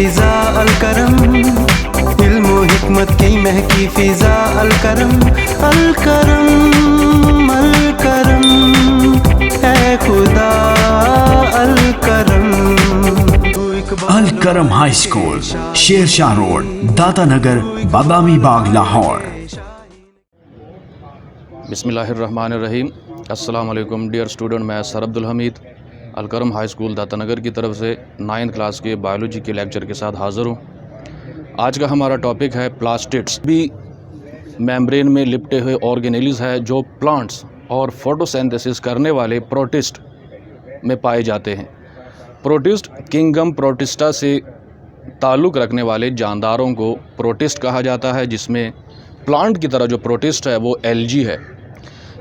फिजा अलकरम, इल्म व हिकमत की महकी फिजा अलकरम, अलकरम अलकरम ऐ खुदा अलकरम। Alkaram high school, Shershah road, Data Nagar, Badami Bagh, Lahore. बिस्मिल्लाहिर्रहमानिर्रहीम। अस्सलाम वालेकुम डियर स्टूडेंट, मैं sir Abdul Hamid Alkaram high school Data Nagar की तरफ से 9th क्लास के बायोलॉजी के लेक्चर के साथ हाज़िर हूँ। आज का हमारा टॉपिक है प्लास्टिड्स। भी मेम्ब्रेन में लिपटे हुए ऑर्गेनेल्स है जो प्लांट्स और फोटोसिंथेसिस करने वाले प्रोटिस्ट में पाए जाते हैं। प्रोटिस्ट किंगडम प्रोटिस्टा से ताल्लुक़ रखने वाले जानदारों को प्रोटिस्ट कहा जाता है, जिसमें प्लांट की तरह जो प्रोटिस्ट है वो एल्गी है।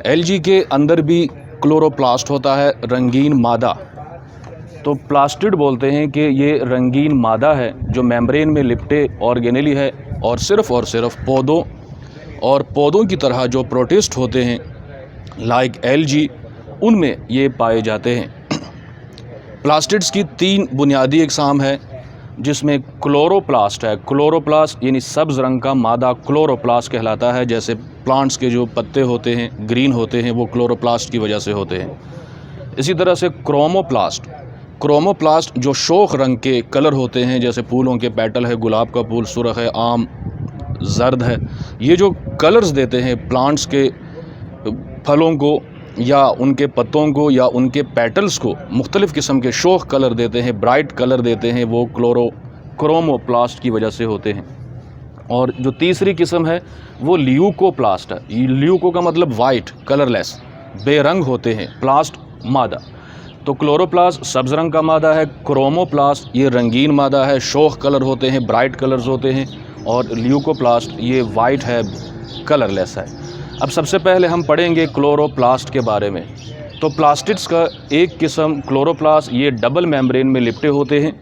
एल्गी के अंदर भी क्लोरोप्लास्ट होता है, रंगीन मादा। तो प्लास्टिड बोलते हैं कि ये रंगीन मादा है जो मेम्ब्रेन में लिपटे ऑर्गेनेली है, और सिर्फ पौधों की तरह जो प्रोटिस्ट होते हैं लाइक एल्गी, उनमें ये पाए जाते हैं। प्लास्टिड्स की 3 बुनियादी अक़साम है, जिसमें क्लोरोप्लास्ट है। क्लोरोप्लास्ट यानी सब्ज़ रंग का मादा क्लोरोप्लास्ट कहलाता है। जैसे प्लांट्स के जो पत्ते होते हैं ग्रीन होते हैं, वो क्लोरोप्लास्ट की वजह से होते हैं। इसी तरह से क्रोमोप्लास्ट जो शोख रंग के कलर होते हैं, जैसे फूलों के पेटल है, गुलाब का फूल सुर्ख है, आम जर्द है। ये जो कलर्स देते हैं प्लांट्स के फलों को या उनके पत्तों को या उनके पेटल्स को, मुख्तलिफ़ किस्म के शोख कलर देते हैं, ब्राइट कलर देते हैं, वो क्रोमोप्लास्ट की वजह से होते हैं। और जो तीसरी किस्म है वो ल्यूकोप्लास्ट है। ल्यूको का मतलब वाइट, कलरलेस, बेरंग होते हैं, प्लास्ट मादा। तो क्लोरोप्लास्ट सब्ज़ रंग का मादा है, क्रोमोप्लास्ट ये रंगीन मादा है, शोख कलर होते हैं, ब्राइट कलर्स होते हैं, और ल्यूकोप्लास्ट ये वाइट है, कलरलेस है। अब सबसे पहले हम पढ़ेंगे क्लोरोप्लास्ट के बारे में। तो प्लास्टिड्स का एक किस्म क्लोरोप्लास्ट, ये डबल मेम्ब्रेन में लिपटे होते हैं,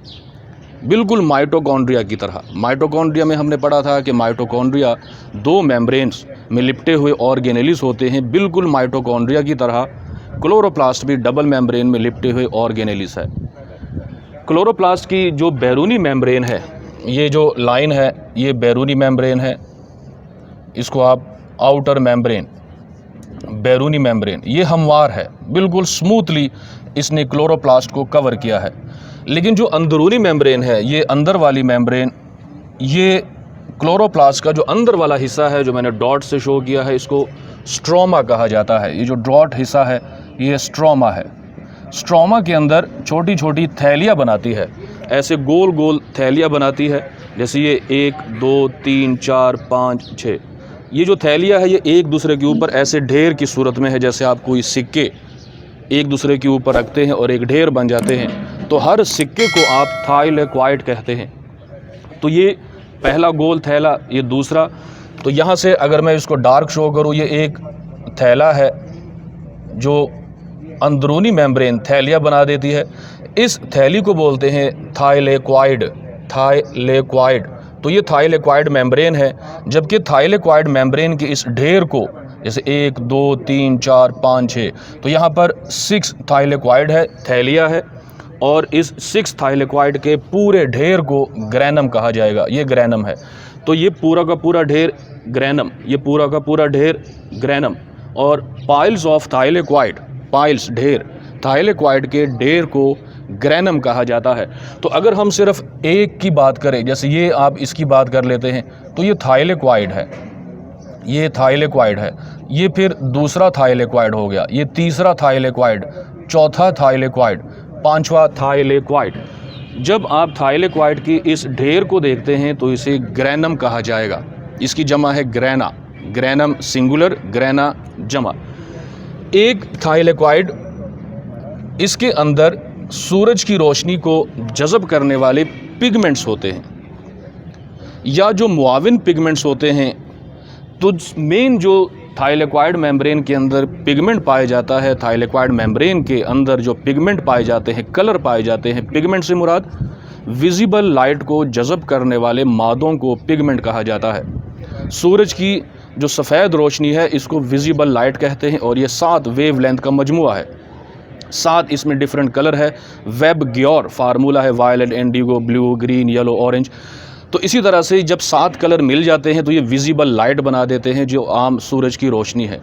बिल्कुल माइटोकॉन्ड्रिया की तरह। माइटोकॉन्ड्रिया में हमने पढ़ा था कि माइटोकॉन्ड्रिया 2 मेम्ब्रेन्स में लिपटे हुए ऑर्गेनेल्स होते हैं, बिल्कुल माइटोकॉन्ड्रिया की तरह क्लोरोप्लास्ट भी डबल मेम्ब्रेन में लिपटे हुए ऑर्गेनेल्स है। क्लोरोप्लास्ट की जो बैरूनी मेम्ब्रेन है, ये जो लाइन है ये बैरूनी मेम्ब्रेन है, इसको आप आउटर मेम्ब्रेन, बैरूनी मेम्ब्रेन, ये हमवार है, बिल्कुल स्मूथली इसने क्लोरोप्लास्ट को कवर किया है। लेकिन जो अंदरूनी मेम्ब्रेन है, ये अंदर वाली मेम्ब्रेन, ये क्लोरोप्लास्ट का जो अंदर वाला हिस्सा है, जो मैंने डॉट से शो किया है, इसको स्ट्रोमा कहा जाता है। ये जो डॉट हिस्सा है ये स्ट्रोमा है। स्ट्रोमा के अंदर छोटी छोटी थैलियाँ बनाती है, ऐसे गोल गोल थैलियाँ बनाती है। जैसे ये 1 2 3 4 5 6, ये जो थैलियाँ है ये एक दूसरे के ऊपर ऐसे ढेर की सूरत में है। जैसे आप कोई सिक्के एक दूसरे के ऊपर रखते हैं और एक ढेर बन जाते हैं, तो हर सिक्के को आप थाइलेक्वाइड कहते हैं। तो ये पहला गोल थैला, ये दूसरा। तो यहाँ से अगर मैं इसको डार्क शो करूँ, ये एक थैला है जो अंदरूनी मेम्ब्रेन थैलियाँ बना देती है। इस थैली को बोलते हैं थाइलेक्वाइड। तो ये थाइलेक्वाइड मेम्ब्रेन है। जबकि थाइलेक्वाइड मेम्ब्रेन के इस ढेर को, जैसे 1 2 3 4 5 6, तो यहाँ पर 6 थाइलेक्वाइड है, थैलिया है, और इस 6 थाइलेक्वाइड के पूरे ढेर को ग्रैनम कहा जाएगा। ये ग्रैनम है। तो ये पूरा का पूरा ढेर ग्रैनम, ये पूरा का पूरा ढेर ग्रैनम। और पाइल्स ऑफ थाइलेक्वाइड, पाइल्स ढेर, थाइलेक्वाइड के ढेर को ग्रैनम कहा जाता है। तो अगर हम सिर्फ एक की बात करें, जैसे ये आप इसकी बात कर लेते हैं, तो ये थाइलेक्वाइड है, ये थाइलेक्वाइड है, ये फिर दूसरा थाइलेक्वाइड हो गया, ये तीसरा थाइलेक्वाइड, चौथा थाइलेक्वाइड, 5वां थाइलेक्वाइड। जब आप थाइलेक्वाइड की इस ढेर को देखते हैं तो इसे ग्रैनम कहा जाएगा। इसकी जमा है ग्रैना, ग्रैनम सिंगुलर, ग्रैना जमा। एक थाइलेक्वाइड, इसके अंदर सूरज की रोशनी को जज़ब करने वाले पिगमेंट्स होते हैं, या जो मुआविन पिगमेंट्स होते हैं। तो मेन जो थाइलेक्वाइड मेम्ब्रेन के अंदर पिगमेंट पाया जाता है, थाइलेक्वाइड मेम्ब्रेन के अंदर जो पिगमेंट पाए जाते हैं, कलर पाए जाते हैं, पिगमेंट से मुराद विजिबल लाइट को जज़ब करने वाले मादों को पिगमेंट कहा जाता है। सूरज की जो सफ़ेद रोशनी है इसको विजिबल लाइट कहते हैं, और ये 7 वेवलेंथ का मजमुआ है। 7 इसमें डिफरेंट कलर है। वेब ग्योर फार्मूला है, violet, indigo, blue, green, yellow, orange. तो इसी तरह से जब 7 कलर मिल जाते हैं तो ये विजिबल लाइट बना देते हैं जो आम सूरज की रोशनी है।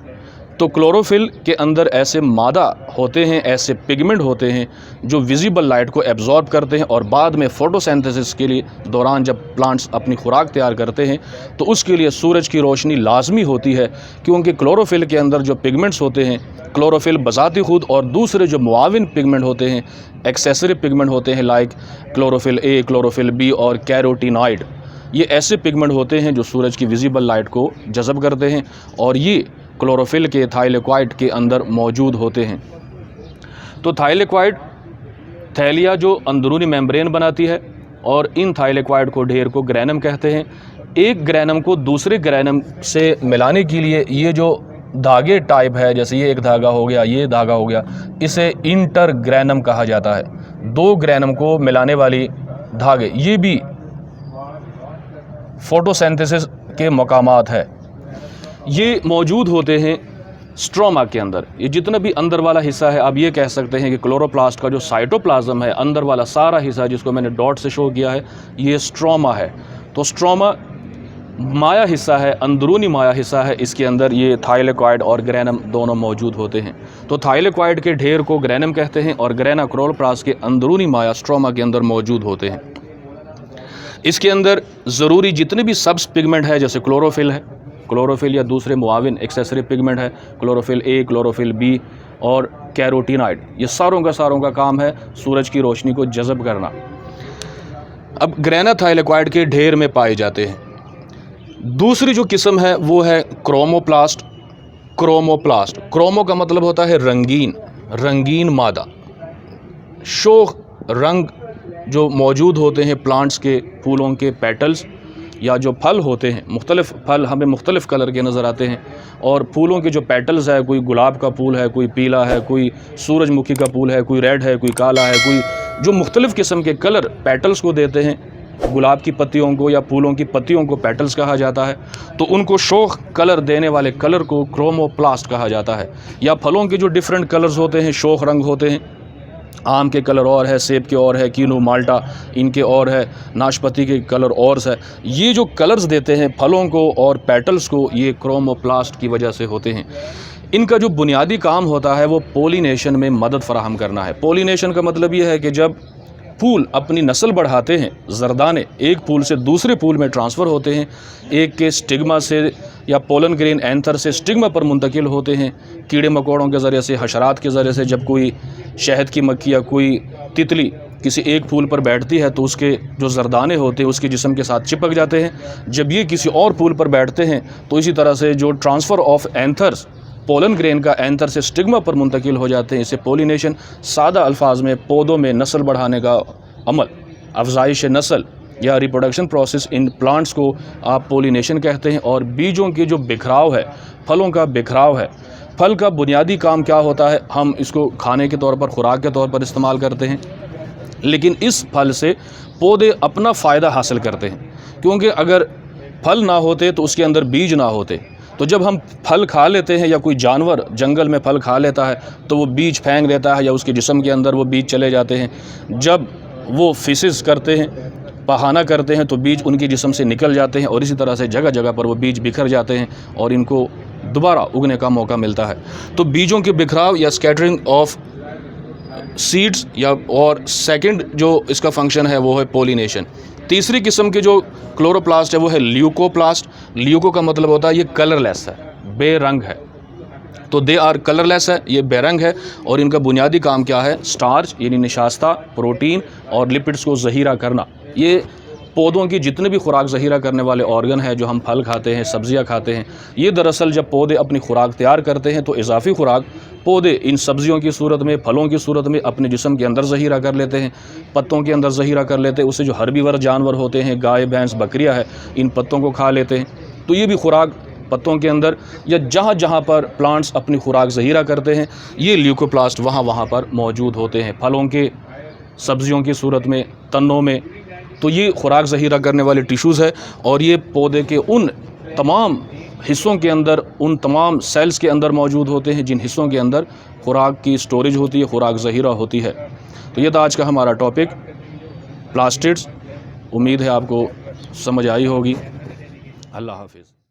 तो क्लोरोफिल के अंदर ऐसे मादा होते हैं, ऐसे पिगमेंट होते हैं जो विजिबल लाइट को एब्जॉर्ब करते हैं और बाद में फोटोसिंथेसिस के लिए दौरान जब प्लांट्स अपनी खुराक तैयार करते हैं तो उसके लिए सूरज की रोशनी लाजमी होती है, क्योंकि क्लोरोफिल के अंदर जो पिगमेंट्स होते हैं, क्लोरोफिल बजाती खुद और दूसरे जो मुआविन पिगमेंट होते हैं, एक्सेसरी पिगमेंट होते हैं like chlorophyll A, chlorophyll B और कैरोटीनॉइड, ये ऐसे पिगमेंट होते हैं जो सूरज की विजिबल लाइट को जज़ब करते हैं और ये क्लोरोफिल के थाइलेक्वाइड के अंदर मौजूद होते हैं। तो थाइलेक्वाइड थैलिया जो अंदरूनी मेम्ब्रेन बनाती है और इन थाइलेक्वाइड को ढेर को ग्रैनम कहते हैं। एक ग्रैनम को दूसरे ग्रैनम से मिलाने के लिए ये जो धागे टाइप है, जैसे ये एक धागा हो गया, ये धागा हो गया, इसे इंटर ग्रैनम कहा जाता है। 2 ग्रैनम को मिलाने वाली धागे, ये भी फोटोसिंथेसिस के मकामात है। ये मौजूद होते हैं स्ट्रोमा के अंदर। ये जितना भी अंदर वाला हिस्सा है, आप ये कह सकते हैं कि क्लोरोप्लास्ट का जो साइटोप्लाज्म है, अंदर वाला सारा हिस्सा जिसको मैंने डॉट से शो किया है, ये स्ट्रोमा है। तो स्ट्रोमा माया हिस्सा है, अंदरूनी माया हिस्सा है, इसके अंदर ये थाइलेक्वाइड और ग्रैनम दोनों मौजूद होते हैं। तो थाइलेक्वाइड के ढेर को ग्रैनम कहते हैं और ग्रैना क्लोरोप्लास्ट के अंदरूनी माया स्ट्रोमा के अंदर मौजूद होते हैं। इसके अंदर ज़रूरी जितने भी सब्स पिगमेंट है, जैसे क्लोरोफिल है, क्लोरोफिल या दूसरे मुआविन एक्सेसरी पिगमेंट है, क्लोरोफिल ए, क्लोरोफिल बी और कैरोटीनॉइड, ये सारों का काम है सूरज की रोशनी को जज़ब करना। अब ग्रैना थाइलेक्वाइड के ढेर में पाए जाते हैं। दूसरी जो किस्म है वो है क्रोमोप्लास्ट। क्रोमोप्लास्ट, क्रोमो का मतलब होता है रंगीन, रंगीन मादा। शोख रंग जो मौजूद होते हैं प्लांट्स के फूलों के पेटल्स या जो फल होते हैं, मुख्तलिफ फल हमें मुख्तलिफ कलर के नज़र आते हैं और फूलों के जो पेटल्स है, कोई गुलाब का फूल है, कोई पीला है, कोई सूरजमुखी का फूल है, कोई रेड है, कोई काला है, कोई जो मुख्तलिफ किस्म के कलर पेटल्स को देते हैं। गुलाब की पत्तियों को या फूलों की पत्तियों को पेटल्स कहा जाता है, तो उनको शोख कलर देने वाले कलर को क्रोमोप्लास्ट कहा जाता है। या फलों के जो डिफरेंट कलर्स होते हैं, शोख रंग होते हैं, आम के कलर और है, सेब के और है, कीनू, माल्टा इनके और है, नाशपाती के कलर और है। ये जो कलर्स देते हैं फलों को और पेटल्स को, ये क्रोमोप्लास्ट की वजह से होते हैं। इनका जो बुनियादी काम होता है वो पोलिनेशन में मदद फराहम करना है। पोलिनेशन का मतलब ये है कि जब फूल अपनी नस्ल बढ़ाते हैं, जरदाने एक फूल से दूसरे फूल में ट्रांसफ़र होते हैं, एक के स्टिग्मा से या पोलन ग्रेन एंथर से स्टिग्मा पर मुंतकिल होते हैं, कीड़े मकोड़ों के ज़रिए से, हशरात के ज़रिए से। जब कोई शहद की मक्खी या कोई तितली किसी एक फूल पर बैठती है तो उसके जो जरदाने होते हैं उसके जिस्म के साथ चिपक जाते हैं। जब ये किसी और फूल पर बैठते हैं तो इसी तरह से जो transfer of anthers, pollen grain का एंथर से स्टिग्मा पर मुंतकिल हो जाते हैं। इसे पोलिनेशन, सादा अल्फाज में पौधों में नस्ल बढ़ाने का अमल, अफजाइश नस्ल या रिप्रोडक्शन प्रोसेस, इन प्लांट्स को आप पोलिनेशन कहते हैं। और बीजों के जो बिखराव है, फलों का बिखराव है, फल का बुनियादी काम क्या होता है, हम इसको खाने के तौर पर, खुराक के तौर पर इस्तेमाल करते हैं, लेकिन इस फल से पौधे अपना फ़ायदा हासिल करते हैं, क्योंकि अगर फल ना होते तो उसके अंदर बीज ना होते। तो जब हम फल खा लेते हैं या कोई जानवर जंगल में फल खा लेता है तो वो बीज फेंक देता है या उसके जिस्म के अंदर वो बीज चले जाते हैं। जब वो फिसिस करते हैं, बहाना करते हैं, तो बीज उनके जिस्म से निकल जाते हैं और इसी तरह से जगह जगह पर वो बीज बिखर जाते हैं और इनको दोबारा उगने का मौका मिलता है। तो बीजों के बिखराव या स्कैटरिंग ऑफ सीड्स या और सेकंड जो इसका फंक्शन है वो है पोलिनेशन। तीसरी किस्म के जो क्लोरोप्लास्ट है वो है ल्यूकोप्लास्ट। ल्यूको का मतलब होता है ये कलरलेस है, बेरंग है। तो दे आर कलरलेस है, ये बेरंग है और इनका बुनियादी काम क्या है, स्टार्च यानी निशास्ता, प्रोटीन और लिपिड्स को ज़हीरा करना। ये पौधों की जितने भी खुराक ज़हीरा करने वाले ऑर्गन है, जो हम फल खाते हैं, सब्जियां खाते हैं, ये दरअसल जब पौधे अपनी खुराक तैयार करते हैं तो इजाफी खुराक पौधे इन सब्जियों की सूरत में, फलों की सूरत में अपने जिस्म के अंदर ज़हीरा कर लेते हैं, पत्तों के अंदर ज़हीरा कर लेते हैं। उससे जो हर्बीवर जानवर होते हैं, गाय, भैंस, बकरियाँ है, इन पत्तों को खा लेते हैं। तो ये भी खुराक पत्तों के अंदर या जहाँ जहाँ पर प्लांट्स अपनी खुराक ज़हीरा करते हैं, ये ल्यूकोप्लास्ट वहाँ पर मौजूद होते हैं, फलों के, सब्जियों की सूरत में, तनों में। तो ये खुराक ज़हीरा करने वाले टिश्यूज़ है और ये पौधे के उन तमाम हिस्सों के अंदर, उन तमाम सेल्स के अंदर मौजूद होते हैं जिन हिस्सों के अंदर खुराक की स्टोरेज होती है, खुराक ज़हीरा होती है। तो ये था आज का हमारा टॉपिक, प्लास्टिड्स। उम्मीद है आपको समझ आई होगी। अल्लाह हाफिज़।